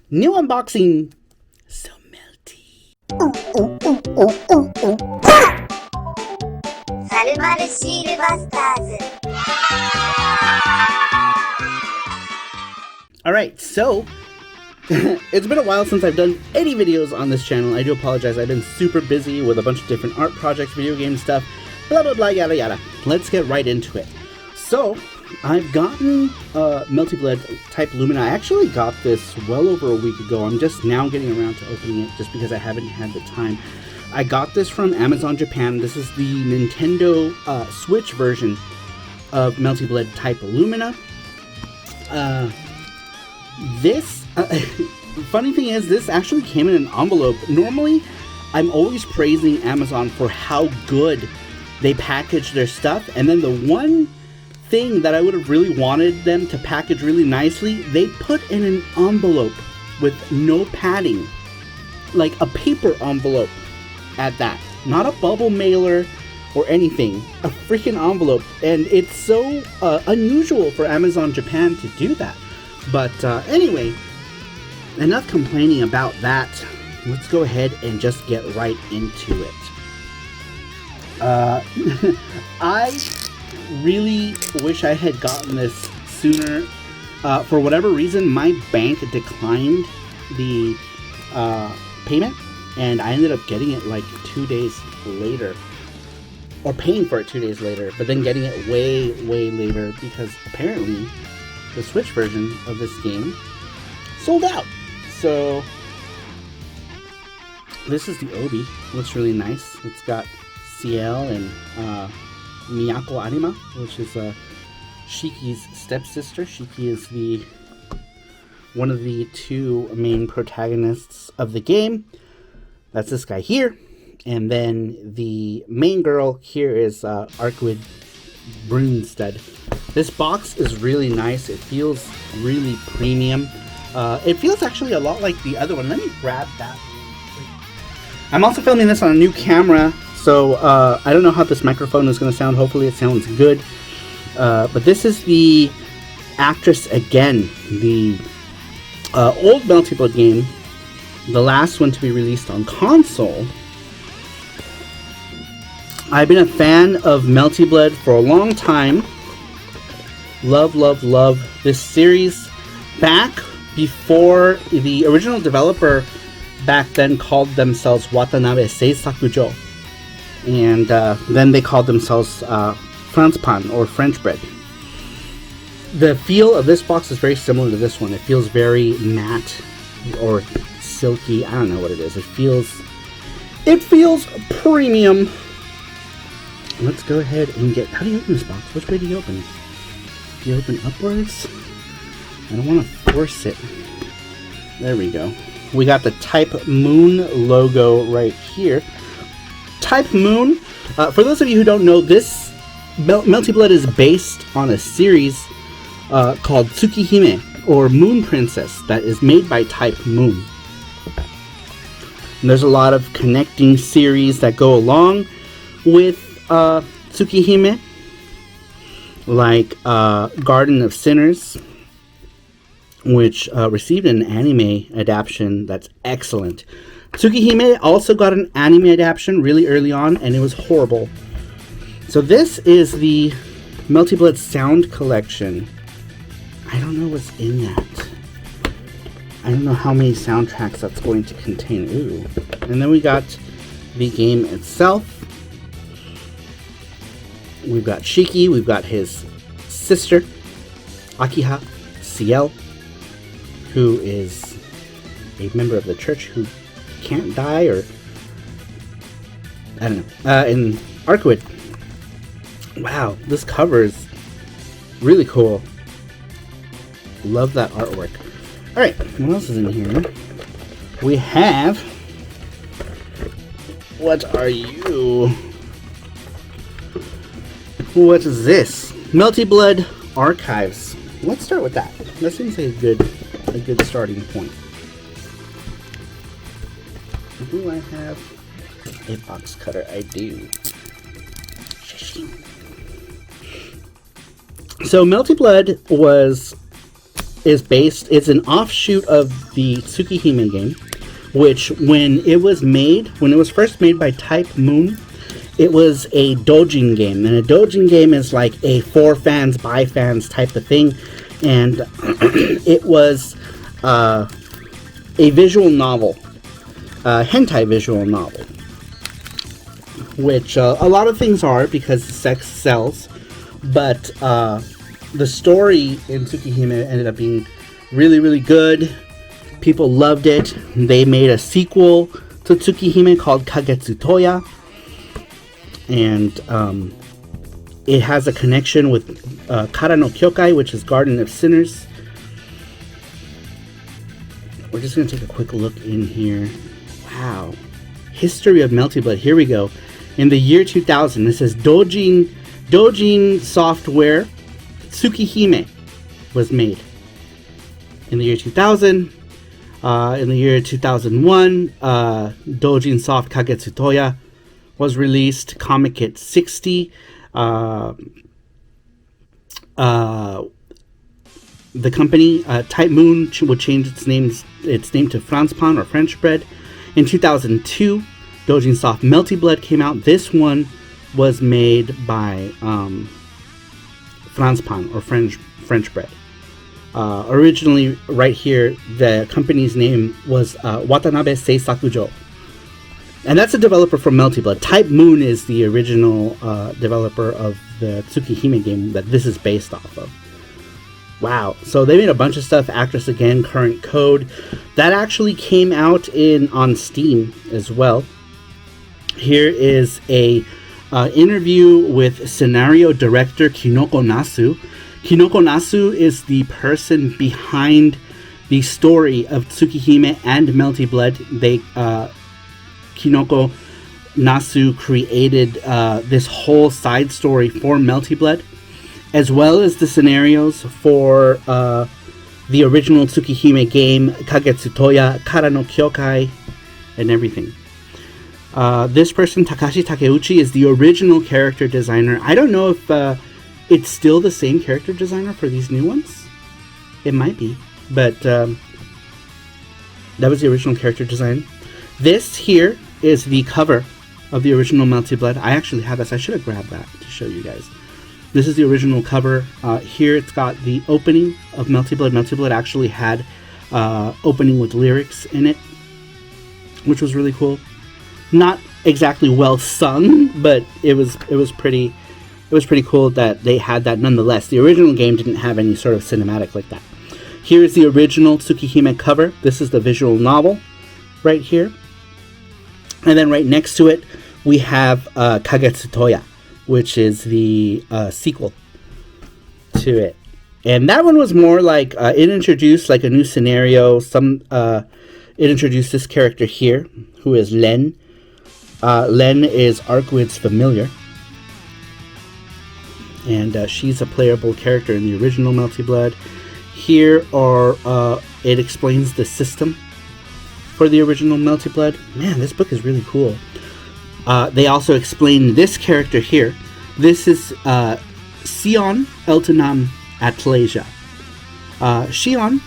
New unboxing. So melty. Alright, so it's been a while since I've done any videos on this channel. I do apologize. I've been super busy with a bunch of different art projects, video game stuff, blah blah blah, yada yada. Let's get right into it. So I've gotten Melty Blood Type Lumina. I actually got this well over a week ago. I'm just now getting around to opening it just because I haven't had the time. I got this from Amazon Japan. This is the Nintendo Switch version of Melty Blood Type Lumina. Funny thing is, this actually came in an envelope. Normally, I'm always praising Amazon for how good they package their stuff, and then the one thing that I would have really wanted them to package really nicely, they put in an envelope with no padding, like a paper envelope at that, not a bubble mailer or anything, a freaking envelope. And it's so unusual for Amazon Japan to do that. But anyway, enough complaining about that. Let's go ahead and just get right into it. I really wish I had gotten this sooner. For whatever reason, my bank declined the payment, and I ended up getting it like 2 days later, or paying for it 2 days later, but then getting it way later because apparently the Switch version of this game sold out. So this is the Obi. Looks really nice. It's got Ciel and Miyako Arima, which is Shiki's stepsister. Shiki is one of the two main protagonists of the game. That's this guy here. And then the main girl here is Arkwid Brunstad. This box is really nice. It feels really premium. It feels actually a lot like the other one. Let me grab that. I'm also filming this on a new camera, so I don't know how this microphone is going to sound. Hopefully it sounds good. But this is the actress again. The old Melty Blood game. The last one to be released on console. I've been a fan of Melty Blood for a long time. Love this series. Back before the original developer back then called themselves Watanabe Seisakujo. And then they called themselves Franzpan, or French bread. The feel of this box is very similar to this one. It feels very matte or silky. I don't know what it is. It feels premium. Let's go ahead and get... How do you open this box? Which way do you open? Do you open upwards? I don't want to force it. There we go. We got the Type Moon logo right here. Type Moon, for those of you who don't know, this Melty Blood is based on a series called Tsukihime, or Moon Princess, that is made by Type Moon. And there's a lot of connecting series that go along with Tsukihime, like Garden of Sinners, which received an anime adaptation that's excellent. Tsukihime also got an anime adaptation really early on, and it was horrible. So this is the Melty Blood Sound Collection. I don't know what's in that. I don't know how many soundtracks that's going to contain. Ooh. And then we got the game itself. We've got Shiki, we've got his sister, Akiha Ciel, who is a member of the church who can't die, or I don't know. And Arkwid. Wow, this cover is really cool. Love that artwork. Alright, what else is in here? We have... What are you? What is this? Melty Blood Archives. Let's start with that. That seems like a good starting point. Do I have a box cutter? I do. So Melty Blood was it's an offshoot of the Tsukihime game, which when it was first made by Type Moon, it was a doujin game. And a doujin game is like a for fans, by fans type of thing. And it was a visual novel, a hentai visual novel, which a lot of things are because sex sells. But the story in Tsukihime ended up being really, really good. People loved it. They made a sequel to Tsukihime called Kagetsu Toya. And it has a connection with Kara no Kyokai, which is Garden of Sinners. We're just going to take a quick look in here. Wow. History of Melty Blood. Here we go. In the year 2000, this says Dojin Software Tsukihime was made. In the year 2000, in the year 2001, Dojin Soft Kagetsu Toya was released. Comic Kit 60. The company Type Moon would change its name to Franzpan or French Bread. In 2002, Dojin Soft Melty Blood came out. This one was made by Franzpan or French Bread. Originally, right here, the company's name was Watanabe Seisakujo. And that's a developer from Melty Blood. Type Moon is the original developer of the Tsukihime game that this is based off of. Wow. So they made a bunch of stuff. Actress Again, Current Code. That actually came out on Steam as well. Here is a interview with scenario director Kinoko Nasu. Kinoko Nasu is the person behind the story of Tsukihime and Melty Blood. Kinoko Nasu created this whole side story for Melty Blood, as well as the scenarios for the original Tsukihime game, Kagetsu Toya, Kara no Kyokai, and everything. This person, Takashi Takeuchi, is the original character designer. I don't know if it's still the same character designer for these new ones. It might be, but that was the original character design. This here is the cover of the original Melty Blood. I actually have this. I should have grabbed that to show you guys. This is the original cover. Here it's got the opening of Melty Blood. Melty Blood actually had opening with lyrics in it, which was really cool. Not exactly well sung, but it was pretty cool that they had that nonetheless. The original game didn't have any sort of cinematic like that. Here is the original Tsukihime cover. This is the visual novel right here. And then right next to it, we have Kagetsu Toya, which is the sequel to it. And that one was more like, it introduced like a new scenario. It introduced this character here, who is Len. Len is Arkwid's familiar. And she's a playable character in the original Melty Blood. Here it explains the system for the original Melty Blood. Man, this book is really cool. They also explain this character here. This is Sion Eltonam Atlasia. Sion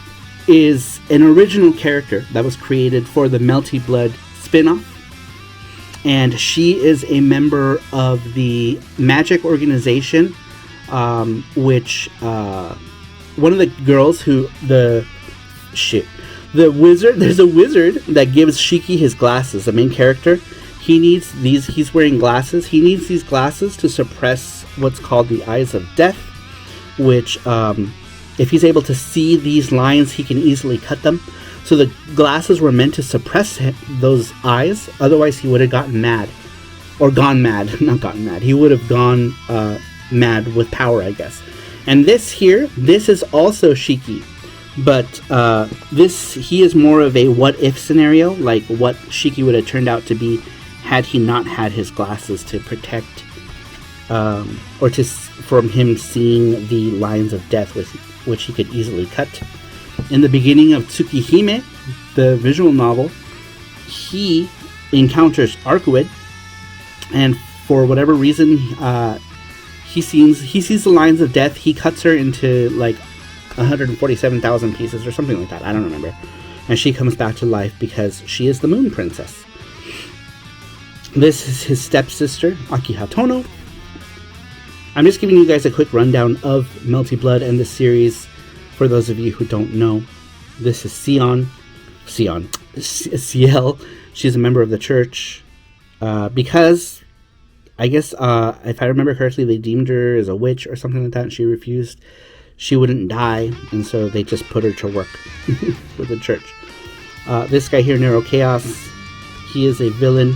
is an original character that was created for the Melty Blood spin-off. And she is a member of the magic organization, which one of the girls there's a wizard that gives Shiki his glasses, the main character. He's wearing glasses. He needs these glasses to suppress what's called the Eyes of Death, which if he's able to see these lines, he can easily cut them. So the glasses were meant to suppress those eyes, otherwise he would have gotten mad. Or gone mad, not gotten mad. He would have gone mad with power, I guess. And this is also Shiki. But he is more of a what-if scenario, like what Shiki would have turned out to be had he not had his glasses to protect, from him seeing the lines of death, which he could easily cut. In the beginning of Tsukihime, the visual novel, he encounters Arkwid, and for whatever reason, he sees the lines of death. He cuts her into like 147,000 pieces or something like that. I don't remember. And she comes back to life because she is the Moon Princess. This is his stepsister, Akiha Tono. I'm just giving you guys a quick rundown of Melty Blood and the series for those of you who don't know. This is Ciel. She's a member of the church because, I guess, if I remember correctly, they deemed her as a witch or something like that, and she refused. She wouldn't die, and so they just put her to work with the church. This guy here, Nero Chaos, he is a villain.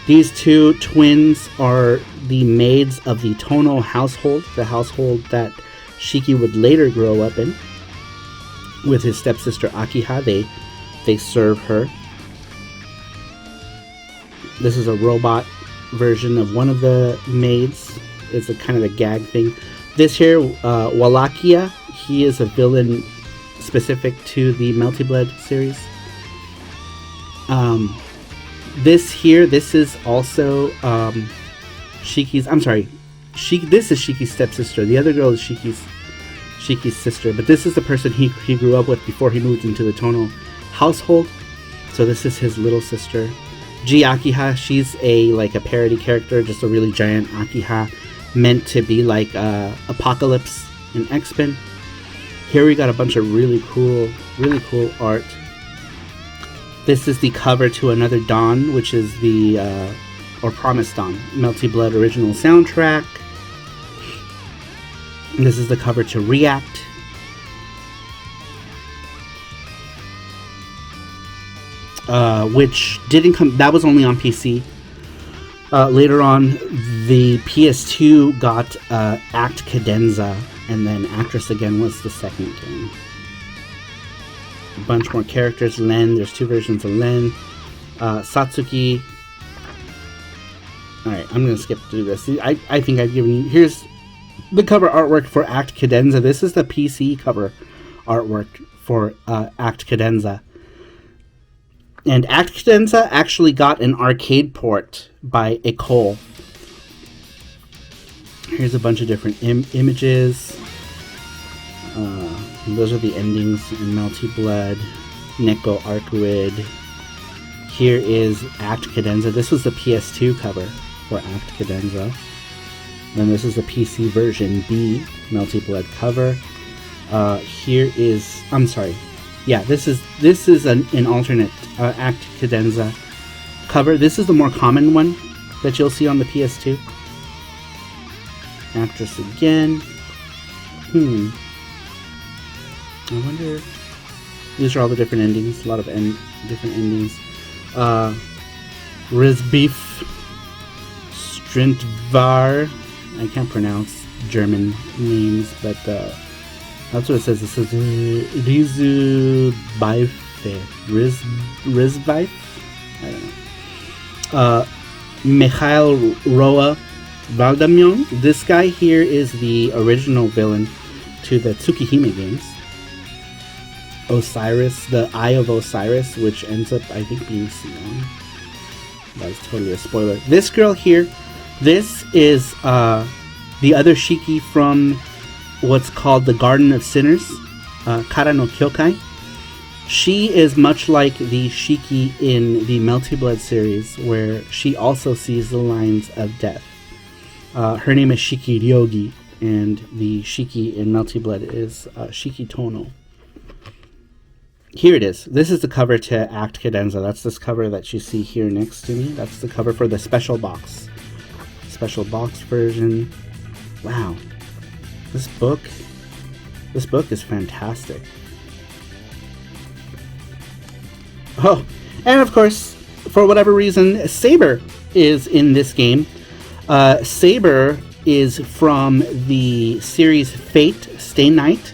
These two twins are the maids of the Tono household, the household that Shiki would later grow up in. With his stepsister Akiha, they serve her. This is a robot version of one of the maids. It's a kind of a gag thing. This here, Wallachia, he is a villain specific to the Melty Blood series. This is also Shiki's. I'm sorry, this is Shiki's stepsister. The other girl is Shiki's sister, but this is the person he grew up with before he moved into the Tono household. So this is his little sister. Ji Akiha, she's a parody character, just a really giant Akiha, meant to be like Apocalypse in X-Men. Here we got a bunch of really cool art. This is the cover to Another Dawn, which is the or Promised Dawn, Melty Blood original soundtrack. And this is the cover to React. Which didn't come, that was only on PC. Later on, the PS2 got Act Cadenza, and then Actress Again was the second game. A bunch more characters. Len, there's two versions of Len. Satsuki. Alright, I'm going to skip through this. I think I've given you... Here's the cover artwork for Act Cadenza. This is the PC cover artwork for Act Cadenza. And Act Cadenza actually got an arcade port by Ecole. Here's a bunch of different images. Those are the endings in Melty Blood, Neko Arcuid. Here is Act Cadenza. This was the PS2 cover for Act Cadenza. Then this is the PC version B, Melty Blood cover. Here is, I'm sorry. Yeah, this is an alternate Act Cadenza cover. This is the more common one that you'll see on the PS2. Actress Again. I wonder... These are all the different endings. A lot of different endings. Rizbeef. Strintvar. I can't pronounce German names, but that's what it says. It says Rizbeif. Rizbeif? I don't know. Mikhail Roa Valdamion. This guy here is the original villain to the Tsukihime games. Osiris, the Eye of Osiris, which ends up, I think, being Sion. That's totally a spoiler. This girl here, this is the other Shiki from what's called the Garden of Sinners, Kara no Kyokai. She is much like the Shiki in the Melty Blood series, where she also sees the lines of death. Her name is Shiki Ryogi, and the Shiki in Melty Blood is Shiki Tono. Here it is. This is the cover to Act Cadenza. That's this cover that you see here next to me. That's the cover for the special box. Special box version. Wow. This book is fantastic. Oh, and of course, for whatever reason, Saber is in this game. Saber is from the series Fate Stay Night,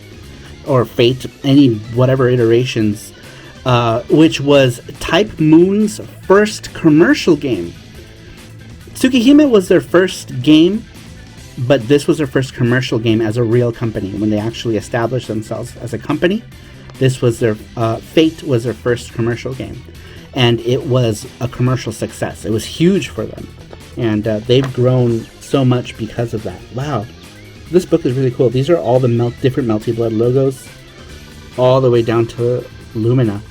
or Fate, any whatever iterations, which was Type Moon's first commercial game. Tsukihime was their first game, but this was their first commercial game as a real company. When they actually established themselves as a company, this was their Fate was their first commercial game, and it was a commercial success. It was huge for them, and they've grown so much because of that. Wow, This book is really cool. These are all the different Melty Blood logos, all the way down to Lumina.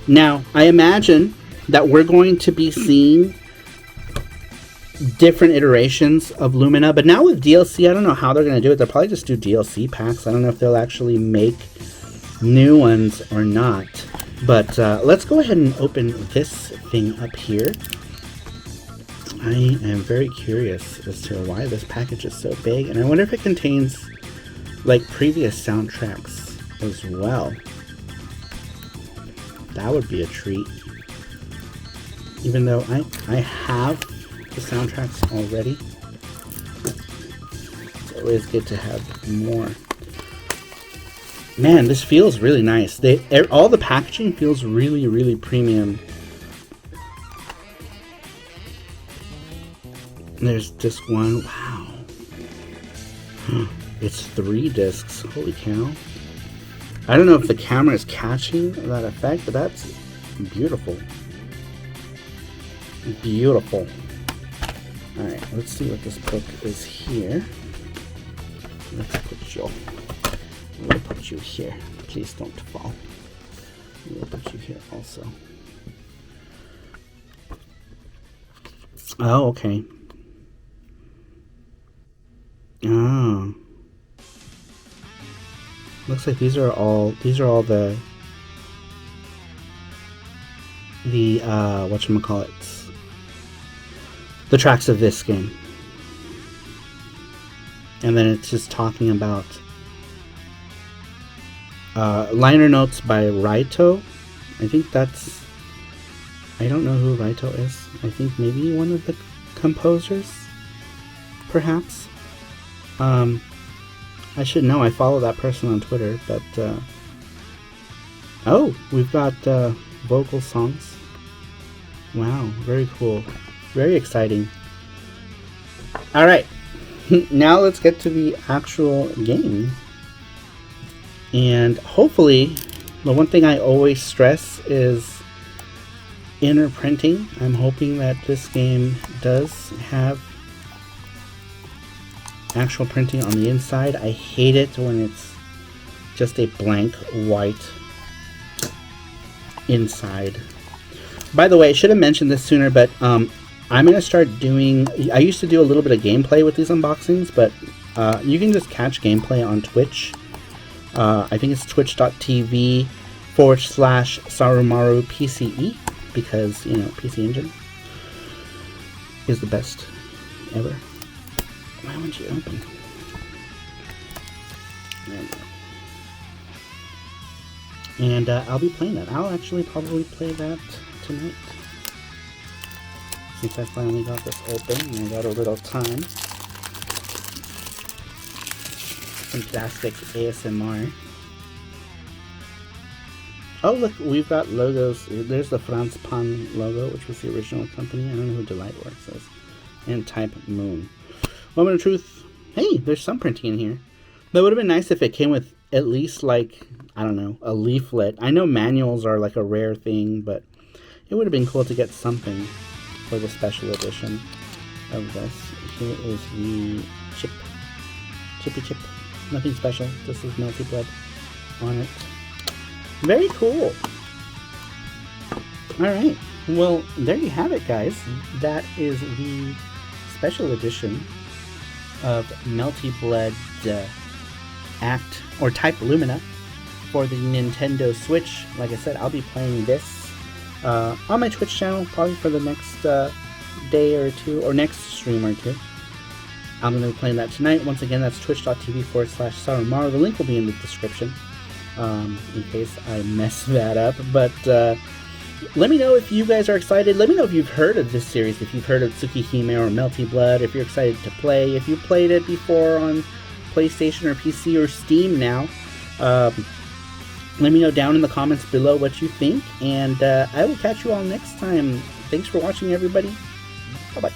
Now, I imagine that we're going to be seeing different iterations of Lumina, but now with DLC, I don't know how they're going to do it. They'll probably just do DLC packs. I don't know if they'll actually make new ones or not. But let's go ahead and open this thing up here. I am very curious as to why this package is so big, and I wonder if it contains like previous soundtracks as well. That would be a treat. Even though I have the soundtracks already, it's always good to have more. Man, this feels really nice. All the packaging feels really, really premium. There's disc 1. Wow. It's 3 discs. Holy cow. I don't know if the camera is catching that effect, but that's beautiful. Beautiful. Alright, let's see what this book is here. Let's put you. We'll put you here. Please don't fall. We'll put you here also. Oh, okay. Oh. Looks like these are all the whatchamacallits, the tracks of this game. And then it's just talking about liner notes by Raito. I think that's, I don't know who Raito is. I think maybe one of the composers, perhaps. I should know. I follow that person on Twitter, but oh, we've got vocal songs. Wow, very cool. Very exciting. Alright, now let's get to the actual game. And hopefully, the one thing I always stress is inner printing. I'm hoping that this game does have actual printing on the inside. I hate it when it's just a blank white inside. By the way, I should have mentioned this sooner, but I'm going to start doing... I used to do a little bit of gameplay with these unboxings, but you can just catch gameplay on Twitch. I think it's twitch.tv/SaruMaru PCE, because, you know, PC Engine is the best ever. Why won't you open? There we go. And I'll be playing that. I'll actually probably play that tonight, since I finally got this open and I got a little time. Fantastic ASMR. Oh look, we've got logos. There's the Franz Pan logo, which was the original company. I don't know who Delightworks is. And Type Moon. Moment of truth. Hey, there's some printing in here. That would have been nice if it came with at least, like, I don't know, a leaflet. I know manuals are like a rare thing, but it would have been cool to get something for the special edition of this. Here is the chip. Chippy chip. Nothing special. This is Melty Blood on it. Very cool. Alright. Well, there you have it, guys. That is the special edition of Melty Blood Act or Type Lumina for the Nintendo Switch. Like I said, I'll be playing this on my Twitch channel probably for the next day or two, or next stream or two. I'm going to be playing that tonight. Once again, that's twitch.tv/SaruMaru. The link will be in the description in case I mess that up. But let me know if you guys are excited. Let me know if you've heard of this series, if you've heard of Tsukihime or Melty Blood, if you're excited to play, if you played it before on PlayStation or PC or Steam now. Let me know down in the comments below what you think, and I will catch you all next time. Thanks for watching, everybody. Bye-bye.